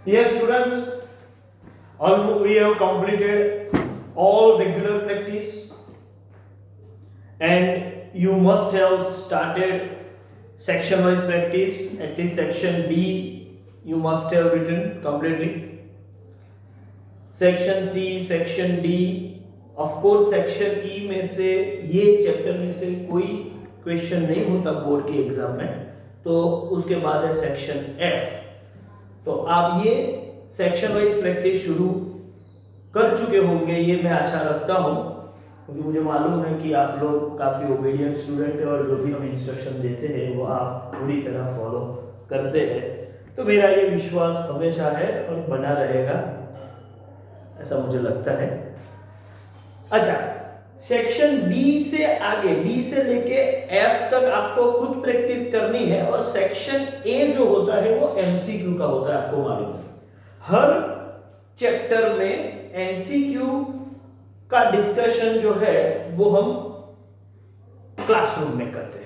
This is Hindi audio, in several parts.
Yes, students, we have completed all regular practice, and you must have started section wise practice. At least section B, you must have written completely. Section C, section D, of course section E में से, ये चैप्टर में से कोई क्वेश्चन नहीं होता बोर्ड के एग्जाम में, तो उसके बाद है सेक्शन एफ। तो आप ये सेक्शन वाइज प्रैक्टिस शुरू कर चुके होंगे, ये मैं आशा रखता हूँ, क्योंकि मुझे मालूम है कि आप लोग काफ़ी ओबीडियंट स्टूडेंट है और जो भी हम इंस्ट्रक्शन देते हैं वो आप पूरी तरह फॉलो करते हैं। तो मेरा ये विश्वास हमेशा है और बना रहेगा, ऐसा मुझे लगता है। अच्छा, सेक्शन बी से आगे, बी से लेके एफ तक आपको खुद प्रैक्टिस करनी है, और सेक्शन ए जो होता है वो एमसीक्यू का होता है, आपको मालूम है। हर चैप्टर में एमसीक्यू का डिस्कशन जो है वो हम क्लासरूम में करते हैं,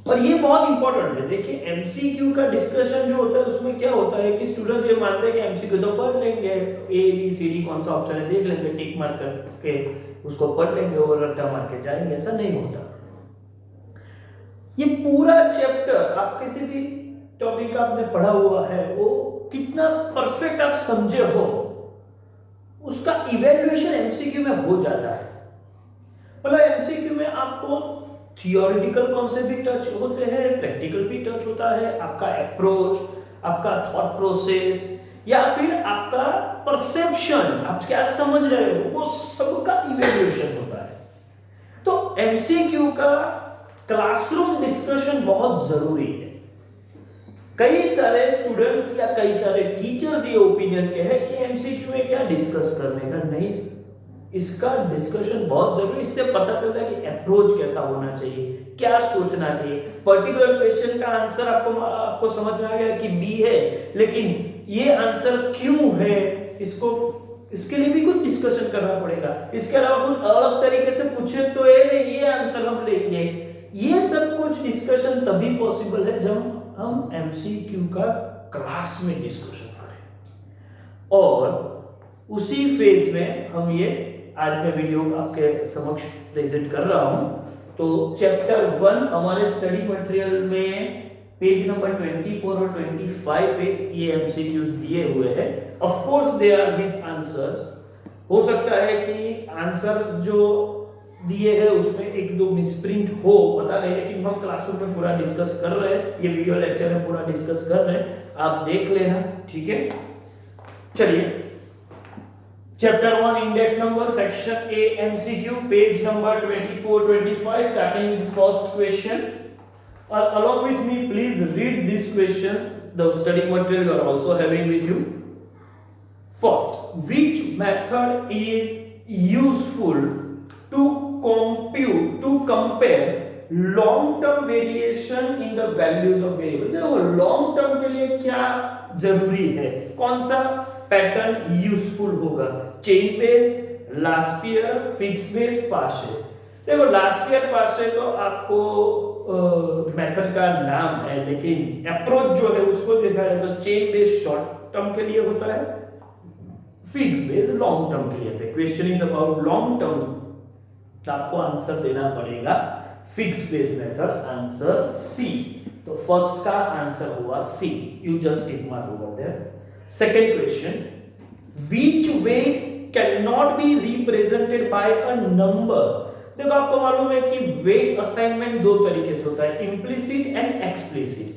और ये बहुत इंपॉर्टेंट है। देखिए, एमसीक्यू का डिस्कशन जो होता है उसमें क्या होता है कि स्टूडेंट्स ये मानते हैं कि एमसीक्यू तो पढ़ लेंगे, ए बी सी डी कौन सा ऑप्शन है देख लेंगे, टिक मार करके उसको पढ़ लेंगे और रट्टा मार के जाएंगे। ऐसा नहीं होता। ये पूरा चैप्टर आप किसी भी टॉपिक का आपने पढ़ा हुआ है, वो कितना परफेक्ट आप समझे हो, उसका इवैल्यूएशन एमसीक्यू में हो जाता है। मतलब एमसीक्यू में आपको थियोरेटिकल कॉन्सेप्ट भी टच होते हैं, प्रैक्टिकल भी टच होता है, आपका अप्रोच, आपका थॉट प्रोसेस, या फिर आपका परसेप्शन, आप क्या समझ रहे हो, वो सबका इवैल्यूएशन होता है। तो एमसीक्यू का क्लासरूम डिस्कशन बहुत जरूरी है। कई सारे स्टूडेंट्स या कई सारे टीचर्स ये ओपिनियन के हैं कि एमसीक्यू में क्या डिस्कस करने का, नहीं, इसका डिस्कशन बहुत जरूरी। इससे पता चलता है कि अप्रोच कैसा होना चाहिए, क्या सोचना चाहिए। पर्टिकुलर क्वेश्चन का आंसर आपको समझ में आ गया कि बी है, लेकिन ये आंसर क्यों है, इसके लिए भी कुछ डिस्कशन करना पड़ेगा। इसके अलावा कुछ अलग तरीके से पूछे तो ये आंसर हम लेंगे। ये सब कुछ डिस्कशन तभी पॉसिबल है जब हम एमसीक्यू का क्लास में डिस्कशन करें, और उसी फेज में हम ये आज मैं वीडियो आपके समक्ष प्रेजेंट कर रहा हूं। तो चैप्टर 1 हमारे स्टडी मटेरियल में पेज नंबर 24 और 25 पे ये एमसीक्यूज दिए हुए हैं। Of course they are with answers. हो सकता है कि आंसर जो दिए हैं उसमें एक दो मिसप्रिंट हो, पता नहीं, लेकिन हम क्लासरूम में पूरा डिस्कस कर रहे हैं, ये वीडियो लेक्चर में पूरा डिस्कस कर रहे हैं, आप देख लेना, ठीक है। चलिए, Chapter 1 index number, section A MCQ, page number 24-25, starting with first question. Along with me, please read these questions. The study material you are also having with you. First, which method is useful to compare long-term variation in the values of variable? देखो, long term के लिए क्या जरूरी है, कौन सा पैटर्न यूजफुल होगा? Chain base, last year, fix base, partial. देखो, लास्ट ईयर पार्शियल तो आपको मेथड का नाम है, लेकिन अप्रोच जो है उसको देखा जाए तो चेन बेस शॉर्ट टर्म के लिए होता है, फिक्स बेस लॉन्ग टर्म के लिए होता है। Question is about long term, तो आपको आंसर देना पड़ेगा fix base method, answer C. तो फर्स्ट का आंसर हुआ C, you just tick mark over there. Second question, which weight cannot be represented by a number? देखो, आपको मालूम है कि weight assignment दो तरीके से होता है, implicit and explicit।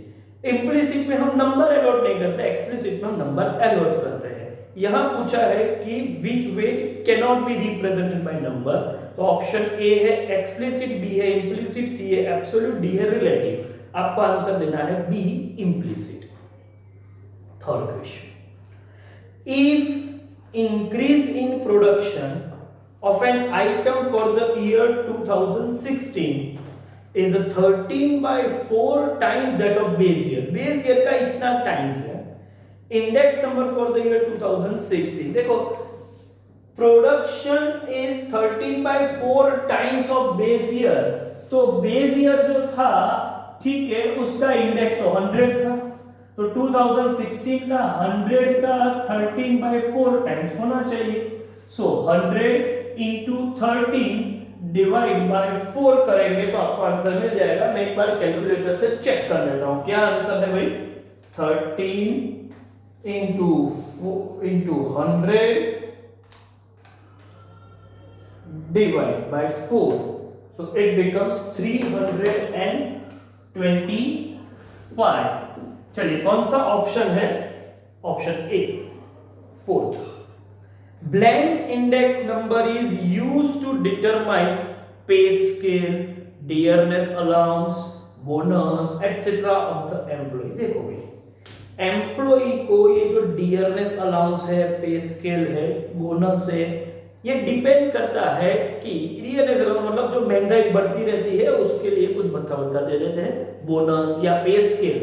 implicit में हम नंबर अलॉट नहीं करते, explicit में हम नंबर अलॉट करते हैं। यहां पूछा है कि which weight cannot be represented by number, तो ऑप्शन ए है explicit, बी है implicit, सी है absolute, डी है relative। आपको आंसर देना है B, implicit। Third question, if increase in production of an item for the year 2016 is 13/4 times that of base year, base year का इतना टाइम्स है, index number for the year 2016, देखो production is 13/4 times of base year, तो बेस ईयर जो था, ठीक है, उसका इंडेक्स तो 100 था, तो 2016 का 100 का 13/4 टाइम्स होना चाहिए। सो 100 इंटू 13 डिवाइड बाय 4 करेंगे तो आपको आंसर मिल जाएगा। मैं एक बार कैलकुलेटर से चेक कर लेता हूं क्या आंसर है भाई। 13 into 100 divide by 4, so it becomes 325। चलिए कौन सा ऑप्शन है? Option A, fourth. Blank index number is used to determine pay scale, dearness allowance, bonus etcetera of the employ. देखो भाई, एम्प्लॉय को ये जो डियरनेस अलाउंस है, पे स्केल है, बोनस है, ये डिपेंड करता है कि मतलब जो महंगाई बढ़ती रहती है उसके लिए कुछ भत्ता वत्ता दे देते हैं, बोनस या पे स्केल।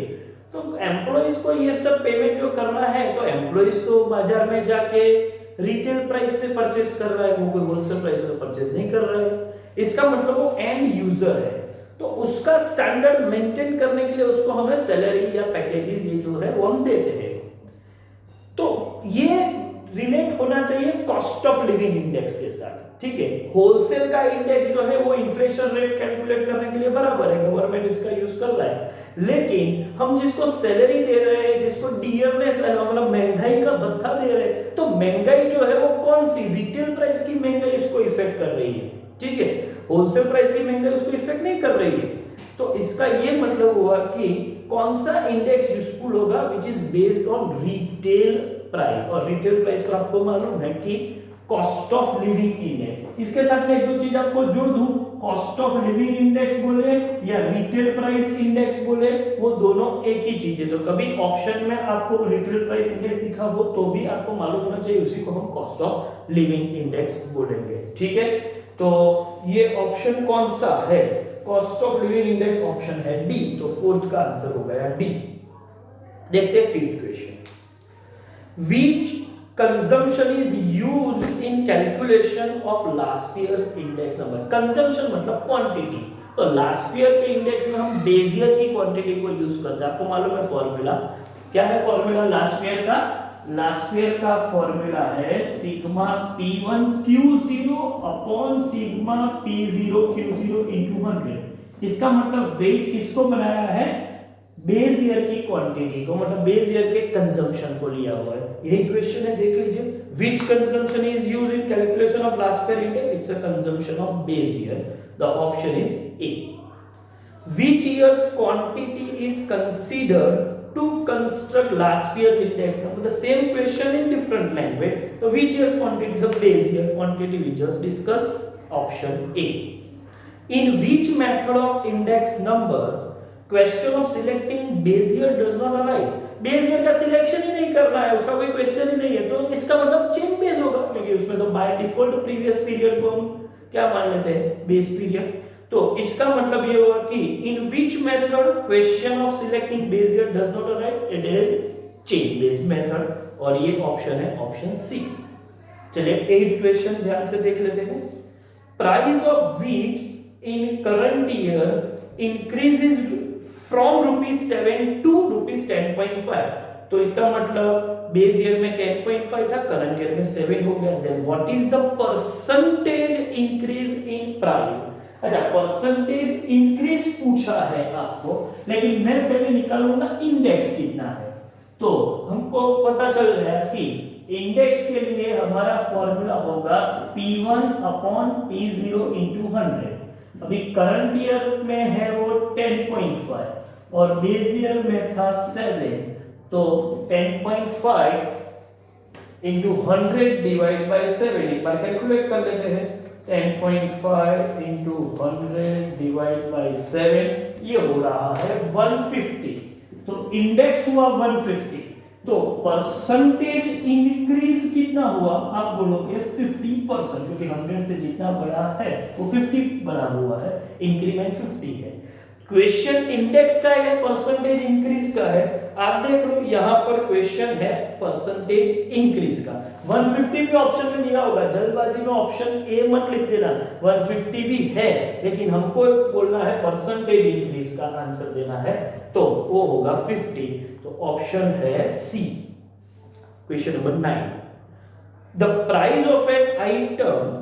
तो एम्प्लॉइज को ये सब पेमेंट जो करना है, तो एम्प्लॉइज तो बाजार में जाके रिटेल प्राइस से परचेस कर रहा है, वो कोई होलसेल प्राइस से परचेस नहीं कर रहा है। इसका मतलब वो एंड यूजर है, तो उसका स्टैंडर्ड मेंटेन करने के लिए उसको हमें सैलरी या पैकेजेस ये जो है वो हम देते हैं। तो ये रिलेट होना चाहिए कॉस्ट ऑफ लिविंग इंडेक्स के साथ, ठीक है। होलसेल का इंडेक्स जो है वो इन्फ्लेशन रेट कैलकुलेट करने के लिए बराबर है, गवर्नमेंट इसका यूज कर रहा है। लेकिन हम जिसको सैलरी दे रहे हैं, जिसको डियरनेस मतलब महंगाई का भत्ता दे रहे हैं, तो महंगाई जो है वो कौन सी, रिटेल प्राइस की महंगाई इसको इफेक्ट कर रही है, ठीक है। होलसेल प्राइस की महंगाई उसको इफेक्ट नहीं कर रही है। तो इसका ये मतलब हुआ कि कौन सा इंडेक्स यूजफुल होगा, which is based on retail price. और रिटेल प्राइस पर आपको मालूम है कि कॉस्ट ऑफ लिविंग इंडेक्स। इसके साथ में एक दो चीज आपको जोड़ दूं, कॉस्ट ऑफ लिविंग इंडेक्स बोले या रिटेल प्राइस इंडेक्स बोले, वो दोनों एक ही चीज है। तो कभी ऑप्शन में आपको रिटेल प्राइस इंडेक्स दिखा हो तो भी आपको मालूम होना चाहिए उसी को हम कॉस्ट ऑफ लिविंग इंडेक्स बोलेंगे, ठीक है। तो ये ऑप्शन कौन सा है? Cost of living index option है डी। तो फोर्थ का आंसर हो गया डी। देखते हैं fifth question. Which consumption is used in calculation of last year's index number? Consumption मतलब क्वांटिटी। तो लास्ट ईयर के इंडेक्स में हम बेस ईयर की क्वांटिटी को यूज करते हैं। आपको मालूम है फॉर्मूला क्या है? फॉर्मूला लास्ट ईयर का फॉर्मूला है sigma P1 Q0 upon sigma P0 Q0 into 100। इसका मतलब वेट किसको बनाया है? बेस ईयर की क्वांटिटी को, मतलब बेस ईयर के कंजम्पशन को लिया हुआ है। यही क्वेश्चन है, देख लीजिए। Which consumption is used in calculation of last year index? It's a consumption of base year. The option is A. Which years quantity is considered to construct last years index? The same question in different language. तो which years quantity is a base year quantity we just discussed? Option A. In which method of index number question of selecting base year does not arise? Base year का सिलेक्शन ही नहीं करना है, उसका कोई क्वेश्चन ही नहीं है, तो इसका मतलब चेन बेस होगा, क्योंकि उसमें तो बाय डिफॉल्ट प्रीवियस पीरियड को हम क्या मान लेते हैं? Base period. तो इसका मतलब ये होगा कि इन which method question of selecting base year does not arise? It is chain base method, और ये ऑप्शन है ऑप्शन सी। चलिए 8th क्वेश्चन ध्यान से देख लेते हैं। Price of wheat in current year increases from ₹7 to ₹10.5। तो इसका मतलब बेस ईयर में 10.5 था, करंट ईयर में 7 हो गया। Then what is the percentage increase in price? अच्छा, परसेंटेज इंक्रीज पूछा है आपको, लेकिन मैं पहले निकालूंगा इंडेक्स कितना है। तो हमको पता चल गया कि इंडेक्स के लिए हमारा फॉर्मूला होगा P1 अपॉन P0 इंटू 100। अभी करंट ईयर में है वो 10.5 और बेस ईयर में था 7, तो 10.5 इंटू 100 डिवाइड बाय 7। एक बार कैलकुलेट कर लेते हैं। 10.5 इंटू 100 डिवाइड बाय 7, ये हो रहा है 150। तो इंडेक्स हुआ 150। तो परसेंटेज इंक्रीज कितना हुआ? आप बोलोगे 50%, क्योंकि 100 से जितना बड़ा है वो 50 बना हुआ है, इंक्रीमेंट 50 है। क्वेश्चन इंडेक्स का है, परसेंटेज इंक्रीज का है। आप देख लो यहाँ पर क्वेश्चन है परसेंटेज इंक्रीज का। 150 भी ऑप्शन में दिया होगा, जल्दबाजी में ऑप्शन ए मत लिख देना। 150 भी है, लेकिन हमको बोलना है परसेंटेज इंक्रीज का आंसर देना है। तो वो होगा 50, तो ऑप्शन है C. Question number 9, the price of an item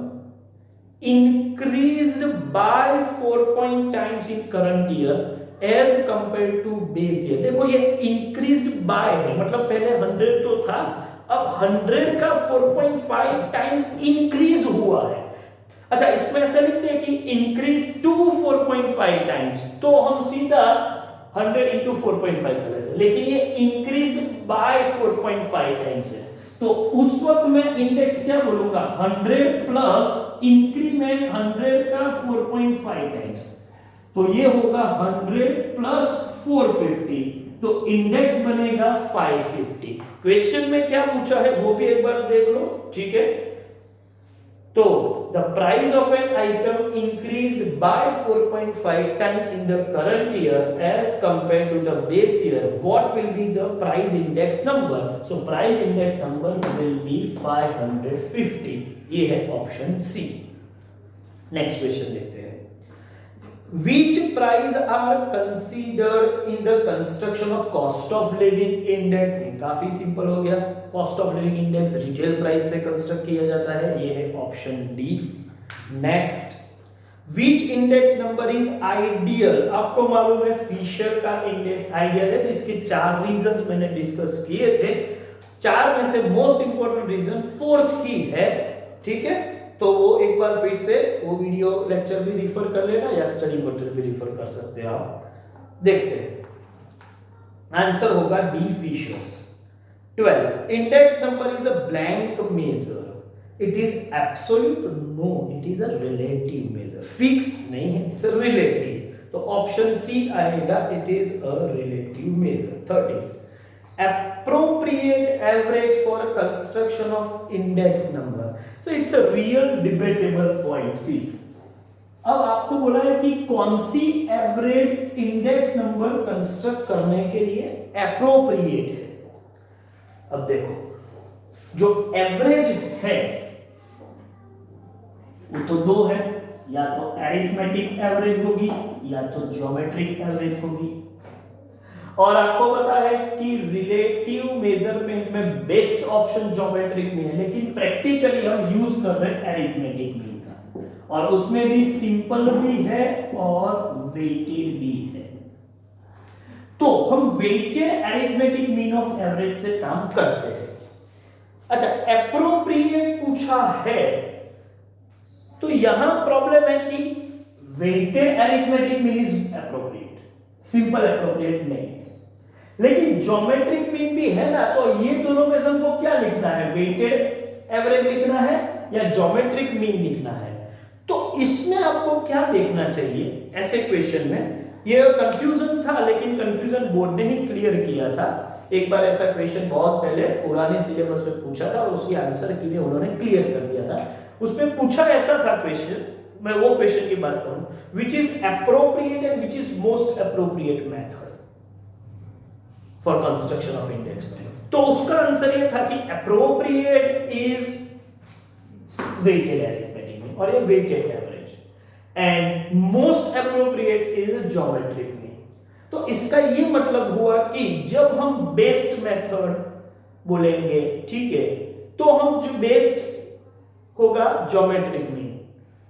increased by 4 times in current year as compared to base year। देखो ये increased by है, मतलब पहले 100 तो था, अब 100 का 4.5 टाइम्स इंक्रीज हुआ है। अच्छा, इसमें ऐसा लिखते हैं कि इंक्रीज टू 4.5 टाइम्स, तो हम सीधा 100 इंटू 4.5 कर लेते हैं, लेकिन ये इंक्रीज बाय 4.5 टाइम्स है, तो उस वक्त मैं इंडेक्स क्या बोलूंगा, 100 प्लस इंक्रीमेंट 100 का 4.5 टाइम्स, तो ये होगा 100 प्लस 450, तो इंडेक्स बनेगा 550। क्वेश्चन में क्या पूछा है वो भी एक बार देख लो, ठीक है। तो the price of an item increased by 4.5 times in the current year as compare to the base year, what will be the price index number? So price index number will be 550, ये है ऑप्शन सी। नेक्स्ट क्वेश्चन देखते हैं, which price are considered in the construction of cost of living index? काफी सिंपल हो गया, cost of living index retail price से कंस्ट्रक्ट किया जाता है, ये है option D. Next, which index number is ideal? आपको मालूम है फिशर का इंडेक्स आइडियल है, जिसके 4 रीजंस मैंने डिस्कस किए थे, 4 में से मोस्ट इंपॉर्टेंट रीजन 4th ही है, ठीक है। तो वो एक बार फिर से वो वीडियो लेक्चर भी रिफर कर लेना या स्टडी मटेरियल भी रिफर कर सकते हैं आप। देखते हैं, आंसर होगा D Fisher's. 12, index number is the blank measure, it is absolute? No, it is a relative measure, fix नहीं है, इट्स अ रिलेटिव, तो ऑप्शन सी आएगा, it is a relative measure. 13, appropriate average for construction of index number, so it's a real debatable point। see, अब आपको बोला है कि कौन सी एवरेज इंडेक्स नंबर कंस्ट्रक्ट करने के लिए एप्रोप्रिएट है। अब देखो, जो एवरेज है वो तो 2 है, या तो अरिथमेटिक एवरेज होगी या तो ज्योमेट्रिक एवरेज होगी, और आपको पता है कि रिलेटिव मेजरमेंट में बेस्ट ऑप्शन ज्योमेट्रिक मीन है, लेकिन प्रैक्टिकली हम यूज कर रहे हैं अरिथमेटिक मीन का, और उसमें भी सिंपल भी है और वेटेड भी है, तो हम weighted arithmetic mean of average से काम करते हैं। अच्छा, एप्रोप्रिएट पूछा है, तो यहां प्रॉब्लम है कि weighted arithmetic mean is appropriate, simple appropriate नहीं, लेकिन ज्योमेट्रिक मीन भी है ना, तो ये दोनों में से हमको क्या लिखना है, वेटेड एवरेज लिखना है या ज्योमेट्रिक मीन लिखना है? तो इसमें आपको क्या देखना चाहिए ऐसे क्वेश्चन में, ये कंफ्यूजन था, लेकिन कंफ्यूजन बोर्ड ने ही क्लियर किया था। एक बार ऐसा क्वेश्चन बहुत पहले पुराने सिलेबस में पूछा था और उसके आंसर के लिए उन्होंने क्लियर कर दिया था। उसमें पूछा ऐसा था क्वेश्चन, मैं वो क्वेश्चन की बात करूं, which is appropriate and which is most appropriate method for construction of index number, तो उसका आंसर ये था कि appropriate is weighted arithmetic mean, और ये weighted average, and most appropriate is geometric mean. तो इसका ये मतलब हुआ कि जब हम बेस्ट मेथड बोलेंगे, ठीक है, तो हम जो बेस्ट होगा ज्योमेट्रिक मीन,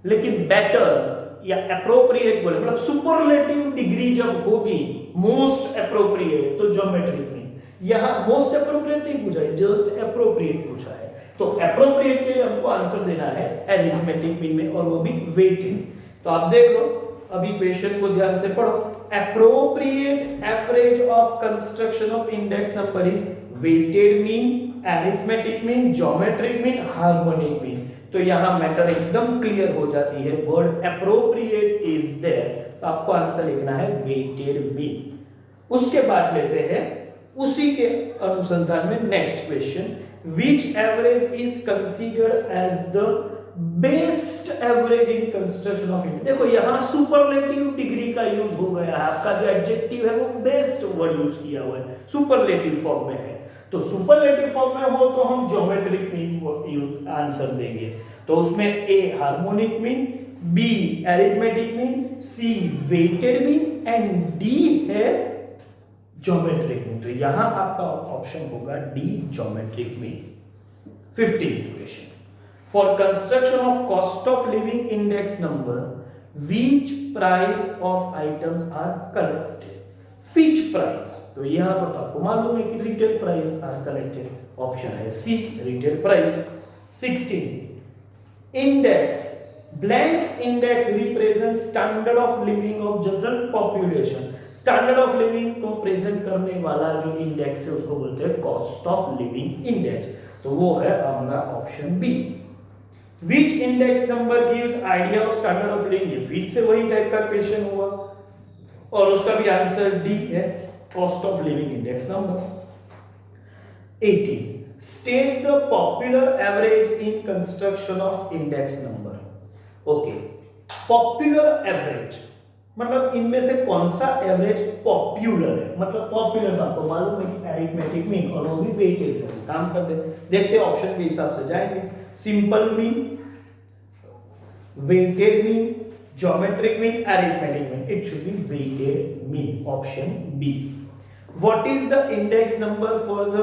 लेकिन बेटर या एप्रोप्रिएट बोले, मतलब सुपरलेटिव डिग्री जब होगी मोस्ट एप्रोप्रिएट, तो ज्योमेट्रिक मीन। यहां मोस्ट एप्रोप्रिएट नहीं पूछा है, जस्ट एप्रोप्रिएट पूछा है, तो एप्रोप्रिएट के लिए हमको आंसर देना है अरिथमेटिक मीन में, और वो भी वेटेड। तो आप देख लो, अभी क्वेश्चन को ध्यान से पढ़ो, appropriate average of construction of index number is weighted mean, arithmetic mean, geometric mean, harmonic mean. तो यहां मैटर एकदम क्लियर हो जाती है, वर्ड एप्रोप्रिएट इज देयर, तो आपको आंसर लिखना है वेटेड मीन। उसके बाद लेते हैं उसी के अनुसंधान में next question, which average is considered as the best average in construction of index. देखो यहां सुपरलेटिव डिग्री का यूज हो गया है, आपका जो एडजेक्टिव है वो बेस्ट वर्ड यूज किया हुआ है, सुपरलेटिव फॉर्म में है, तो सुपरलेटिव फॉर्म में हो तो हम ज्योमेट्रिक मीन आंसर देंगे, तो उसमें A harmonic mean, B arithmetic mean, C weighted mean, and D है ज्योमेट्रिक मीन, तो यहां आपका ऑप्शन होगा D geometric mean. 15th question, for construction of cost of living index number which price of items are collected. Which price, तो यहां पर तो आपको मालूम है कि retail price are collected, option है C retail price. 16 index, blank index represent standard of living of general population. Standard of living को प्रेजेंट करने वाला जो इंडेक्स है उसको बोलते हैं कॉस्ट ऑफ लिविंग इंडेक्स, तो वो है हमारा option B. Which index number gives idea of standard of living, ये फिर से वही टाइप का क्वेश्चन हुआ और उसका भी आंसर डी है, cost of living index number. 18 state the popular average in construction of index number। Okay, popular average मतलब इनमें से कौन सा एवरेज पॉपुलर है, मतलब पॉपुलर आपको मालूम है कि अरिथमेटिक मीन और वो भी वेटेज से काम करते हैं। देखते हैं ऑप्शन के हिसाब से जाएंगे, simple mean, weighted mean, geometric mean, arithmetic mean, it should be weighted mean, option B. What is the index number for the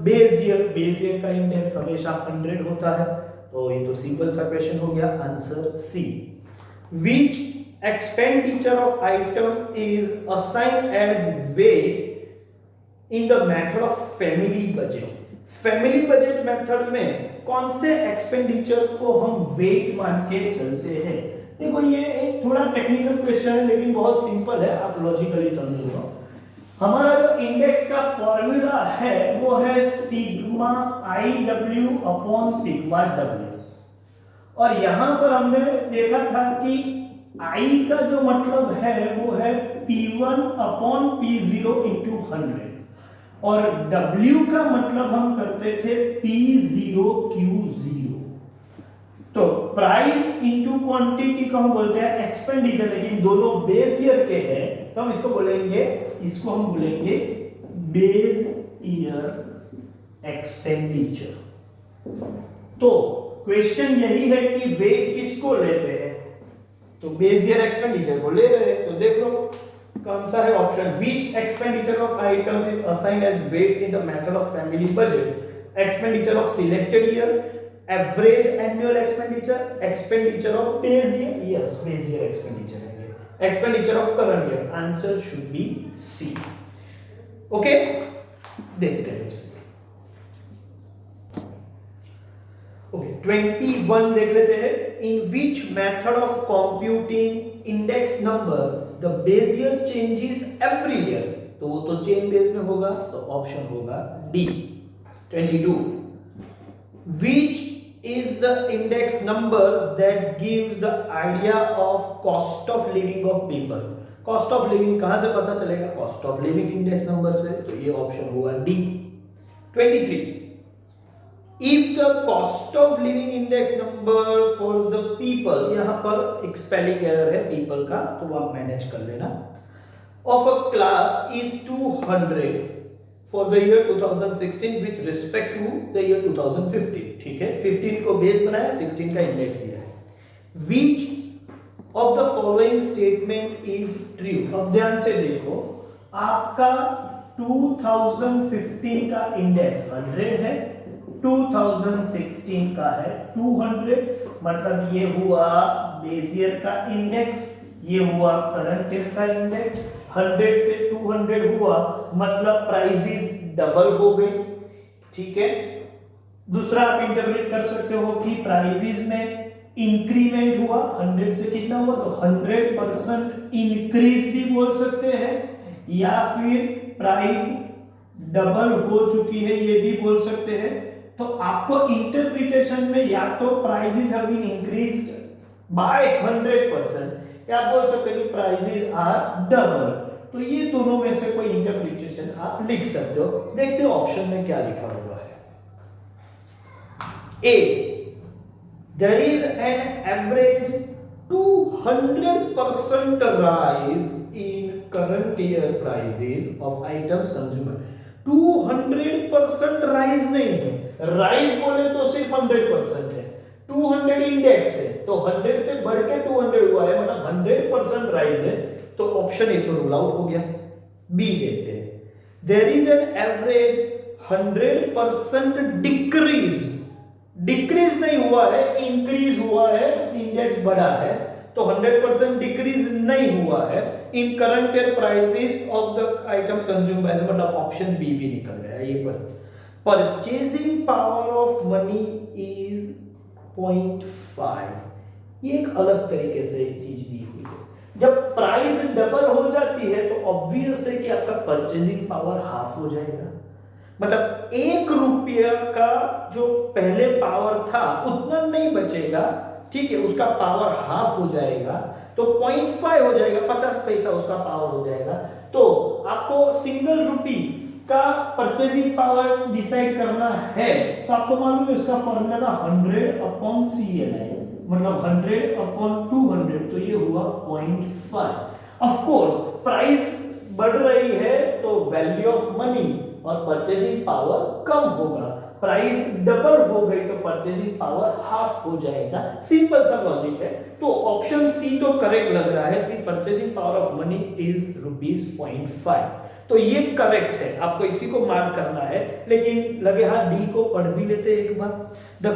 base year, base year का इंडेक्स हमेशा 100 होता है, तो ये तो सिंपल सा क्वेश्चन हो गया, answer C. Which expenditure of item is assigned as weight in the method of family budget। Family budget method में कौन से एक्सपेंडिचर को हम वेट मान के चलते हैं। देखो ये एक थोड़ा टेक्निकल क्वेश्चन है लेकिन बहुत सिंपल है, आप लॉजिकली समझो। हमारा जो इंडेक्स का फॉर्मूला है वो है sigma I W upon sigma W, और यहां पर हमने देखा था कि I का जो मतलब है वो है P1 अपॉन P0 इंटू 100 और W का मतलब हम करते थे P0 Q0। तो प्राइस इंटू क्वांटिटी को हम बोलते हैं एक्सपेंडिचर, लेकिन दोनों बेस ईयर के हैं तो हम इसको बोलेंगे, इसको हम बोलेंगे बेस ईयर एक्सपेंडिचर। तो क्वेश्चन यही है कि वेट किसको लेते हैं, तो बेस ईयर एक्सपेंडिचर को ले रहे हैं। तो देख लो कौन सा है option, which expenditure of items is assigned as weights in the method of family budget. Expenditure of selected year, average annual expenditure, expenditure of base year, yes base year expenditure है, expenditure of current year, answer should be C. Okay, देखते हैं। ओके 21 देख लेते हैं, in which method of computing index number the base year changes every year, तो वो तो चेन बेस में होगा, तो ऑप्शन होगा D. 22 which is the index number that gives the idea of cost of living of people. Cost of living कहां से पता चलेगा, cost of living index number से, तो ये ऑप्शन होगा D. 23 if the cost of living index number for the people, यहां पर एक स्पेलिंग एरर है people का, तो वो आप मैनेज कर लेना, of a class is 200 for the year 2016 with respect to the year 2015, ठीक है, 15 को बेस बनाया, 16 का इंडेक्स दिया है। which of the following statement is true, अब ध्यान से देखो, आपका 2015 का इंडेक्स 100 है, 2016 का है 200, मतलब ये हुआ बेस ईयर का इंडेक्स, ये हुआ करंट ईयर का इंडेक्स। 100 से 200 हुआ मतलब प्राइसेस डबल हो गई, ठीक है। दूसरा आप इंटरप्रेट कर सकते हो कि प्राइसेस में इंक्रीमेंट हुआ, 100 से कितना हुआ, तो 100% इंक्रीज भी बोल सकते हैं, या फिर प्राइस डबल हो चुकी है ये भी बोल सकते हैं। तो आपको इंटरप्रिटेशन में या तो prices have been increased by 100% या बोल सकते हैं कि प्राइसेस आर डबल, तो ये दोनों में से कोई इंटरप्रिटेशन आप लिख सकते हो। देखते हो ऑप्शन में क्या लिखा हुआ है। A, there is an average 200% rise in current year prices of items consumer. 200% rise नहीं है, राइज बोले तो सिर्फ 100% है, 200 इंडेक्स है, तो 100 से बढ़ के 200 हुआ है, मतलब 100% राइज है, तो ऑप्शन ए तो रूल आउट हो गया। बी देते हैं, there is an average 100% decrease नहीं हुआ है, इंक्रीज हुआ है, इंडेक्स बढ़ा है, तो 100% डिक्रीज नहीं हुआ है in current year prices of the items consume by, मतलब ऑप्शन बी भी निकल गया ये पर। Purchasing power of money is 0.5, ये एक अलग तरीके से एक चीज दी हुई है। जब प्राइस डबल हो जाती है तो ऑब्वियस है कि आपका परचेजिंग पावर हाफ हो जाएगा, मतलब 1 रुपया का जो पहले पावर था उतना नहीं बचेगा, ठीक है, उसका पावर हाफ हो जाएगा, तो 0.5 हो जाएगा, 50 पैसा उसका पावर हो जाएगा। तो आपको सिंगल रुपी का परचेजिंग पावर डिसाइड करना है तो आपको मालूम है उसका फॉर्मूला था 100/CLI, मतलब 100/200, तो ये हुआ 0.5। ऑफ कोर्स प्राइस बढ़ रही है तो वैल्यू ऑफ मनी और परचेजिंग पावर कम होगा, प्राइस डबल हो गई तो परचेजिंग पावर हाफ हो जाएगा, सिंपल सा लॉजिक है। तो ऑप्शन सी तो करेक्ट लग रहा है कि purchasing power of money is ₹0.5, तो ये करेक्ट है, आपको इसी को मार्क करना है। लेकिन लगे हाँ डी को पढ़ भी लेते एक बार। The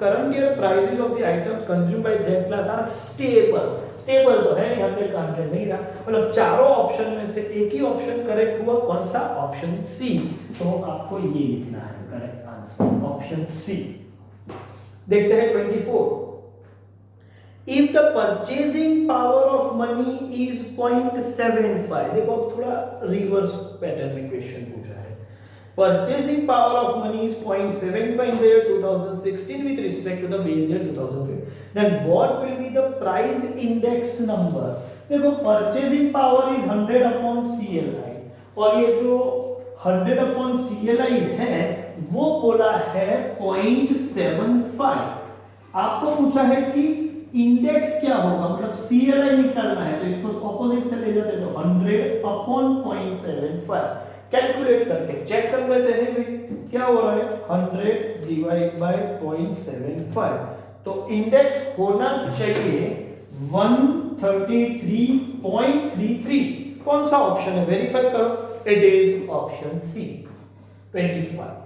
current year prices of the items consumed by that class are stable तो है नहीं, 100 नहीं रहा, मतलब चारों ऑप्शन में से एक ही ऑप्शन करेक्ट हुआ, कौन सा? Option C. तो आपको ये लिखना है करेक्ट आंसर ऑप्शन सी। देखते हैं 24। If the purchasing power of money is 0.75, देखो अब थोड़ा रिवर्स पैटर्न में क्वेश्चन पूछा है। Purchasing power of money is 0.75 in the year 2016 with respect to the base year 2015. Then what will be the price index number? देखो purchasing power is 100/CLI और ये जो 100/CLI है वो बोला है 0.75। आपको पूछा है कि इंडेक्स क्या होगा, मतलब CLI निकालना है, तो इसको ऑपोजिट से ले जाते हैं, तो 100/0.75 कैलकुलेट करके चेक कर लेते हैं भाई क्या हो रहा है, 100/0.75, तो इंडेक्स होना चाहिए 133.33। कौन सा ऑप्शन है वेरीफाई करो, it is option C 25।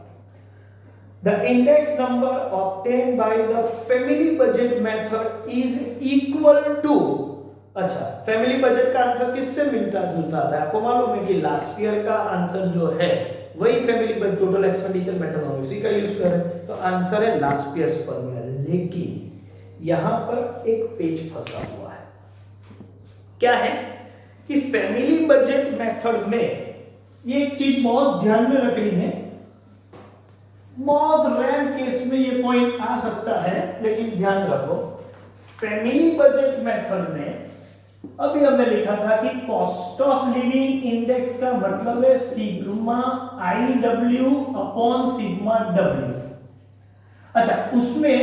The index number obtained by the family budget method is equal to, अच्छा फैमिली बजट का आंसर किससे मिलता जुलता था? आपको मालूम है कि लास्ट ईयर का आंसर जो है वही family budget total expenditure method हम उसी का यूज करें, तो आंसर है लास्ट ईयर्स फॉर्मूला। लेकिन यहां पर एक पेच फंसा हुआ है, क्या है कि फैमिली बजट मेथड में ये एक चीज बहुत ध्यान में रखनी है, बहुत रेयर केस में ये पॉइंट आ सकता है, लेकिन ध्यान रखो फैमिली बजट मेथड में अभी हमने लिखा था कि कॉस्ट ऑफ लिविंग इंडेक्स का मतलब है sigma IW upon sigma W। अच्छा उसमें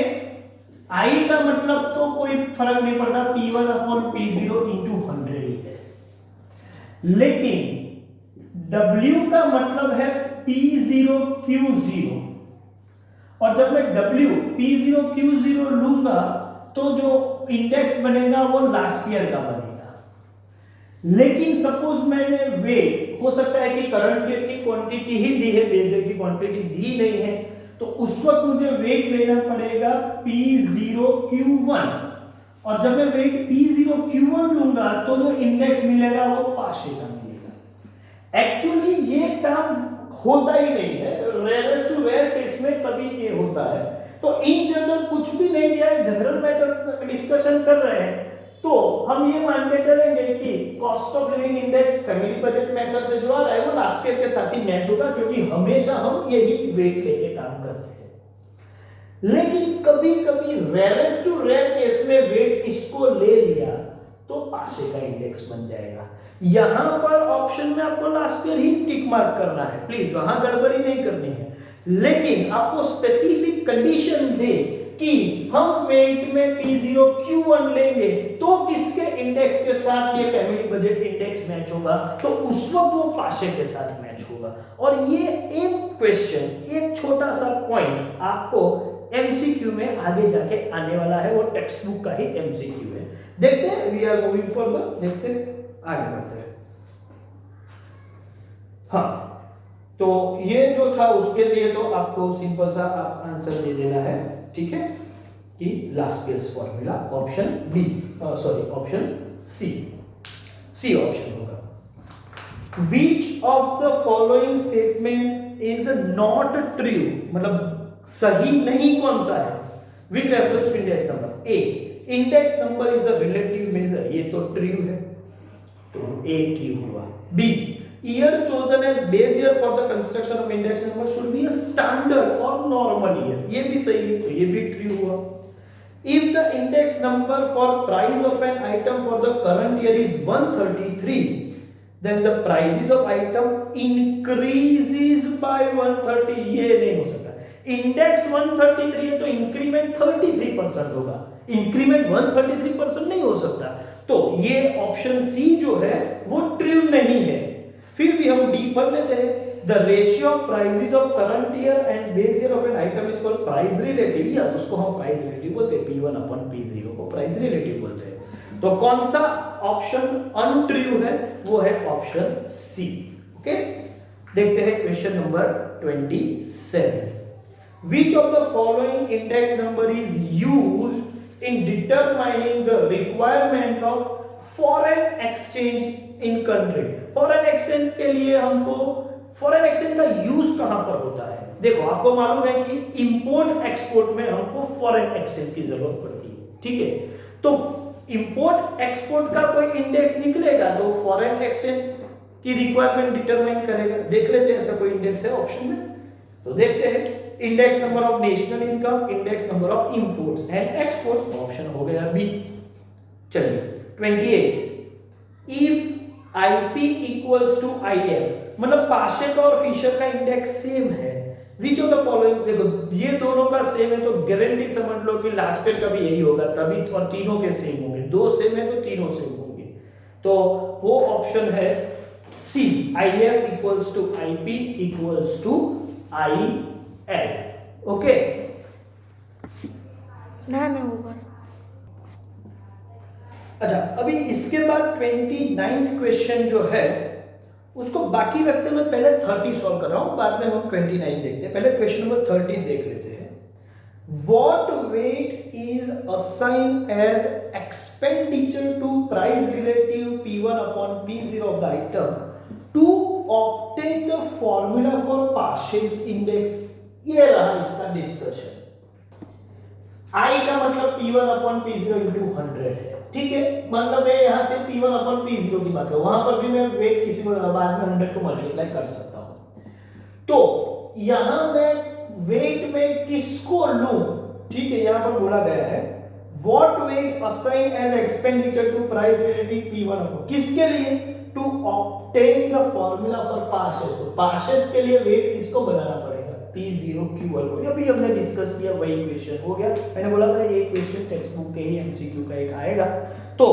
I का मतलब तो कोई फर्क नहीं पड़ता, P1 अपॉन P0 इंटू 100 ही है, लेकिन W का मतलब है P0 Q0, और जब मैं W P0 Q0 लूंगा तो जो इंडेक्स बनेगा वो लास्ट ईयर का बनेगा। लेकिन सपोज मैंने वेट, हो सकता है कि करंट ईयर की क्वांटिटी ही दी है, बेस ईयर की क्वांटिटी दी नहीं है, तो उस वक्त मुझे वेट लेना पड़ेगा P0 Q1, और जब मैं वेट P0 Q1 लूंगा तो जो इंडेक्स मिलेगा वो पाशे का मिलेगा। एक्चुअली ये काम होता ही नहीं है, रेयरेस्ट रेयर केस में कभी ये होता है। तो इन जनरल कुछ भी नहीं दिया है, जनरल मैटर डिस्कशन कर रहे हैं, तो हम ये मान के चलेंगे कि cost of living index family budget method से जो आ रहा है वो लास्ट ईयर के साथ ही मैच होगा, क्योंकि हमेशा हम यही वेट लेके काम करते हैं। लेकिन कभी कभी रेयरेस्ट टू रेयर केस में वेट इसको ले लिया तो पासे का इंडेक्स बन जाएगा। यहां पर ऑप्शन में आपको लास्ट ईयर ही टिक मार्क करना है, प्लीज वहां गड़बड़ी नहीं करनी है, लेकिन आपको स्पेसिफिक कंडीशन दे कि हम वेट में P0 Q1 लेंगे तो किसके इंडेक्स के साथ ये फैमिली बजट इंडेक्स मैच होगा, तो उस वक्त वो पाशे के साथ मैच होगा। और ये एक क्वेश्चन, एक छोटा सा पॉइंट आपको MCQ में आगे जाके आने वाला है, वो टेक्स्ट बुक का ही MCQ है। देखते हैं, वी आर मूविंग फॉरवर्ड, देखते हैं आगे बढ़ते हैं। हाँ, तो ये जो था उसके लिए तो आपको सिंपल सा आंसर दे देना है, ठीक है, कि Laspeyres formula option B, sorry option C option होगा। Which of the following statement is not true, मतलब सही नहीं कौन सा है, with reference to index number? A, index number is a relative measure, ये तो true है, तो A true हुआ। B, year chosen as base year for the construction of index number should be a standard or normal year, ये भी सही है, तो ये भी true हुआ। If the index number for price of an item for the current year is 133, then the prices of item increases by 130, ये नहीं हो सकता। इंडेक्स 133 है तो इंक्रीमेंट 33% होगा, इंक्रीमेंट 133% नहीं हो सकता, तो ये ऑप्शन सी जो है वो ट्रू नहीं है। फिर भी हम डी पढ़ लेते हैं। The ratio of prices of current year and base year of an item is called price relative, yes उसको हम प्राइस रिलेटिव बोलते हैं, P1 अपॉन P0 को प्राइस रिलेटिव बोलते हैं। तो कौन सा ऑप्शन अनट्रू है, वो है ऑप्शन सी। ओके, देखते हैं question number 27। Which of the following index number is used in determining the requirement of foreign exchange in country? foreign exchange के लिए हमको foreign exchange का यूज कहां पर होता है? देखो आपको मालूम है कि इंपोर्ट एक्सपोर्ट में हमको फॉरेन एक्सचेंज की जरूरत पड़ती है, ठीक है, तो इंपोर्ट एक्सपोर्ट का कोई इंडेक्स निकलेगा तो फॉरेन एक्सचेंज की रिक्वायरमेंट डिटरमाइन करेगा। देख लेते हैं ऐसा कोई इंडेक्स है ऑप्शन में, तो देखते हैं। Index number of national income, index number of imports and exports, option हो गया बी। चलिए 28, if IP equals to IF, मतलब पाशे का और फिशर का इंडेक्स सेम है, Which of the following, देखो ये दोनों का सेम है तो गारंटी समझ लो कि लास्ट पेयर का भी यही होगा, तभी और तीनों के सेम होंगे, दो सेम है तो तीनों सेम होंगे, तो वो ऑप्शन है C, IF equals to IP equals to IL। Okay ना होगा। अच्छा, अभी इसके बाद 29th क्वेश्चन जो है उसको बाकी रखते मैं पहले 30 सॉल्व कर रहा हूं, बाद में हम 29 देखते हैं। पहले क्वेश्चन नंबर 30 देख लेते हैं। What weight is assigned as expenditure to price relative P1 upon P0 of the item to obtain the formula for partial index? ये रहा इसका डिस्कशन। I का मतलब P1 अपॉन P0 इंटू 100 है, ठीक है, मतलब मैं यहां से P1 अपॉन P0 की बात करूं, वहां पर भी मैं वेट किसी को बाद में 100 को मल्टीप्लाई कर सकता हूं, तो यहां मैं वेट में किसको लूं, ठीक है, यहां पर बोला गया है what weight assign as expenditure to price relative P1 upon, किसके लिए? To obtain the formula for partials, तो पार्शियल्स के लिए वेट किसको बनाना पड़ेगा? P0 Q1 को। अभी हमने डिस्कस किया, वही क्वेश्चन हो गया, मैंने बोला था ये क्वेश्चन टेक्स्ट बुक के ही MCQ का एक आएगा, तो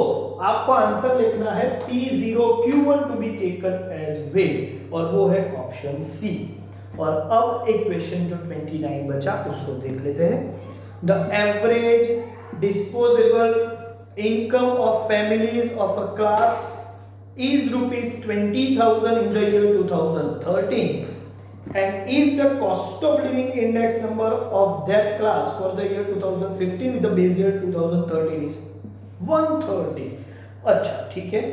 आपको आंसर लिखना है P0 Q1 to be taken as weight, और वो है ऑप्शन सी। और अब एक क्वेश्चन जो 29 बचा उसको देख लेते हैं। The average disposable income of families of a class is rupees 20,000 in the year 2013, and if the cost of living index number of that class for the year 2015 with the base year 2013 is 130। अच्छा ठीक है,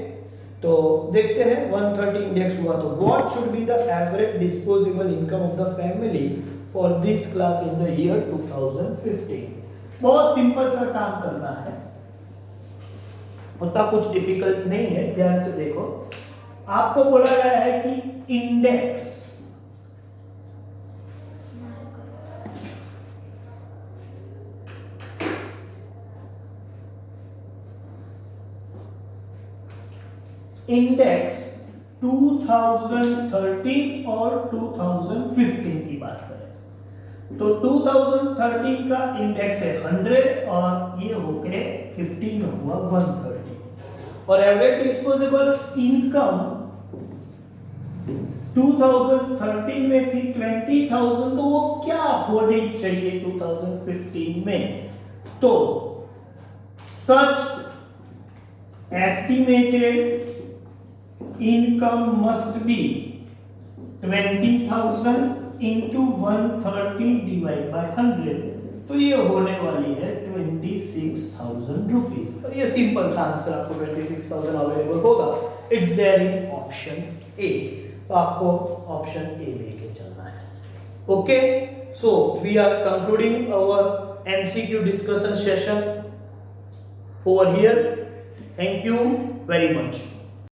तो देखते हैं 130 इंडेक्स हुआ तो what should be the average disposable income of the family for this class in the year 2015? बहुत सिंपल सा काम करना है, उतना कुछ डिफिकल्ट नहीं है, ध्यान से देखो। आपको बोला गया है कि इंडेक्स इंडेक्स 2013 और 2015 की बात करें तो 2013 का इंडेक्स है 100 और ये हो गए 15 हुआ 130, और एवरेज डिस्पोजेबल इनकम 2013 में थी 20,000, तो वो क्या होनी चाहिए 2015 में? तो such estimated income must be 20,000 into 130 divide by 100, तो ये होने वाली है 26,000 रुपीज। और ये सिंपल सा आंसर आपको 26,000 अवेलेबल होगा। It's there in option A, तो आपको ऑप्शन ए लेके चलना है। Okay, so we are concluding our MCQ discussion session over here. Thank you very much.